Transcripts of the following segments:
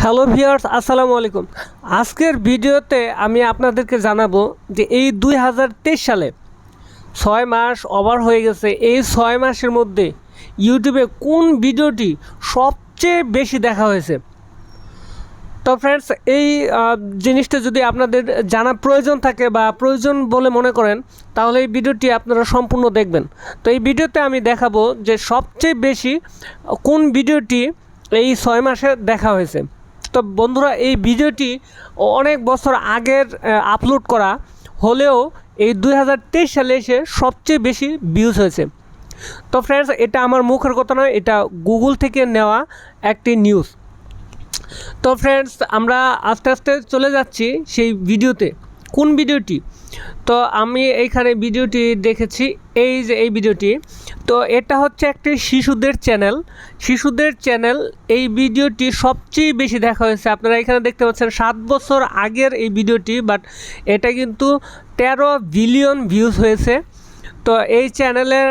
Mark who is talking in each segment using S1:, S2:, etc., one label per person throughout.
S1: Hello viewers, আসসালামু আলাইকুম। আজকের ভিডিওতে আমি আপনাদেরকে জানাবো যে এই 2023 সালে 6 মাস ওভার হয়ে গেছে। এই 6 মাসের মধ্যে ইউটিউবে কোন ভিডিওটি সবচেয়ে বেশি দেখা হয়েছে। তো ফ্রেন্ডস, এই জিনিসটা যদি আপনাদের জানা প্রয়োজন থাকে বা প্রয়োজন বলে মনে করেন, তাহলে এই ভিডিওটি আপনারা সম্পূর্ণ দেখবেন। তো এই ভিডিওতে আমি দেখাবো যে সবচেয়ে বেশি কোন ভিডিওটি এই 6 মাসে দেখা হয়েছে। তো বন্ধুরা, এই ভিডিওটি অনেক বছর আগের আপলোড করা হলেও এই 2023 সালে এসে সবচেয়ে বেশি ভিউজ হয়েছে। তো ফ্রেন্ডস, এটা আমার মুখের কথা নয়, এটা গুগল থেকে নেওয়া একটি নিউজ। তো ফ্রেন্ডস, আমরা আস্তে আস্তে চলে যাচ্ছি সেই ভিডিওতে। কোন ভিডিওটি? তো আমি এইখানে ভিডিওটি দেখেছি, এই যে এই ভিডিওটি। তো এটা হচ্ছে একটি শিশুদের চ্যানেল। এই ভিডিওটি সবচেয়ে বেশি দেখা হয়েছে। আপনারা এখানে দেখতে পাচ্ছেন 7 বছর আগের এই ভিডিওটি, বাট এটা কিন্তু 13 বিলিয়ন ভিউজ হয়েছে। তো এই চ্যানেলের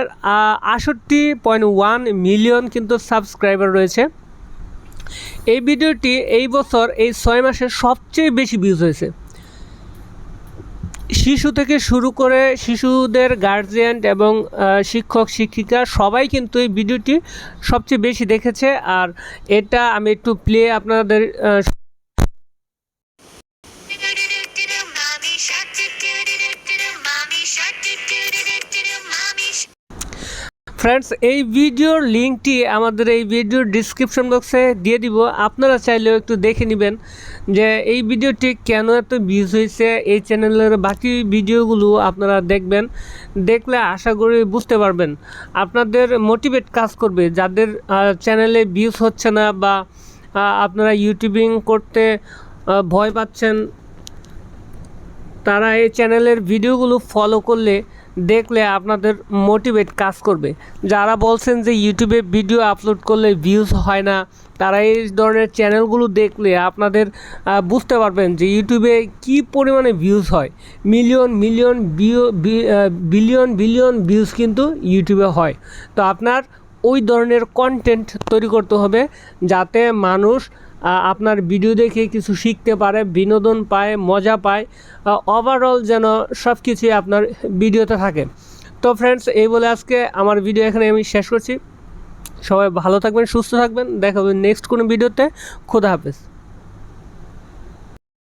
S1: 68.1 মিলিয়ন কিন্তু সাবস্ক্রাইবার রয়েছে। এই ভিডিওটি এই বছর এই 6 মাসে সবচেয়ে বেশি ভিউজ হয়েছে। শিশু থেকে শুরু করে শিশুদের গার্জিয়ান এবং শিক্ষক শিক্ষিকা সবাই কিন্তু এই ভিডিওটি সবচেয়ে বেশি দেখেছে। আর এটা আমি একটু প্লে আপনাদের ফ্রেন্ডস, এই ভিডিওর লিঙ্কটি আমাদের এই ভিডিওর ডিসক্রিপশন বক্সে দিয়ে দিব। আপনারা চাইলেও একটু দেখে নেবেন যে এই ভিডিওটি কেন এত ভিউজ হয়েছে। এই চ্যানেলের বাকি ভিডিওগুলো আপনারা দেখবেন, দেখলে আশা করি বুঝতে পারবেন, আপনাদের মোটিভেট কাজ করবে। যাদের চ্যানেলে ভিউজ হচ্ছে না বা আপনারা ইউটিউবিং করতে ভয় পাচ্ছেন, তারা এই চ্যানেলের ভিডিওগুলো ফলো করলে দেখলে আপনাদের মোটিভেট কাজ করবে। যারা বলছেন যে ইউটিউবে ভিডিও আপলোড করলে ভিউজ হয় না, তারা এই ধরনের চ্যানেলগুলো দেখলে আপনাদের বুঝতে পারবেন যে ইউটিউবে কী পরিমাণে ভিউজ হয়। বিলিয়ন ভিউজ কিন্তু ইউটিউবে হয়। তো আপনার ওই ধরনের কন্টেন্ট তৈরি করতে হবে যাতে মানুষ আপনার ভিডিও দেখে কিছু শিখতে পারে, বিনোদন পায়, মজা পায়, ওভারঅল যেন সব কিছুই আপনার ভিডিওতে থাকে। তো ফ্রেন্ডস, এই বলে আজকে আমার ভিডিও এখানে আমি শেষ করছি। সবাই ভালো থাকবেন, সুস্থ থাকবেন। দেখা হবে নেক্সট কোনো ভিডিওতে। খোদা হাফেজ।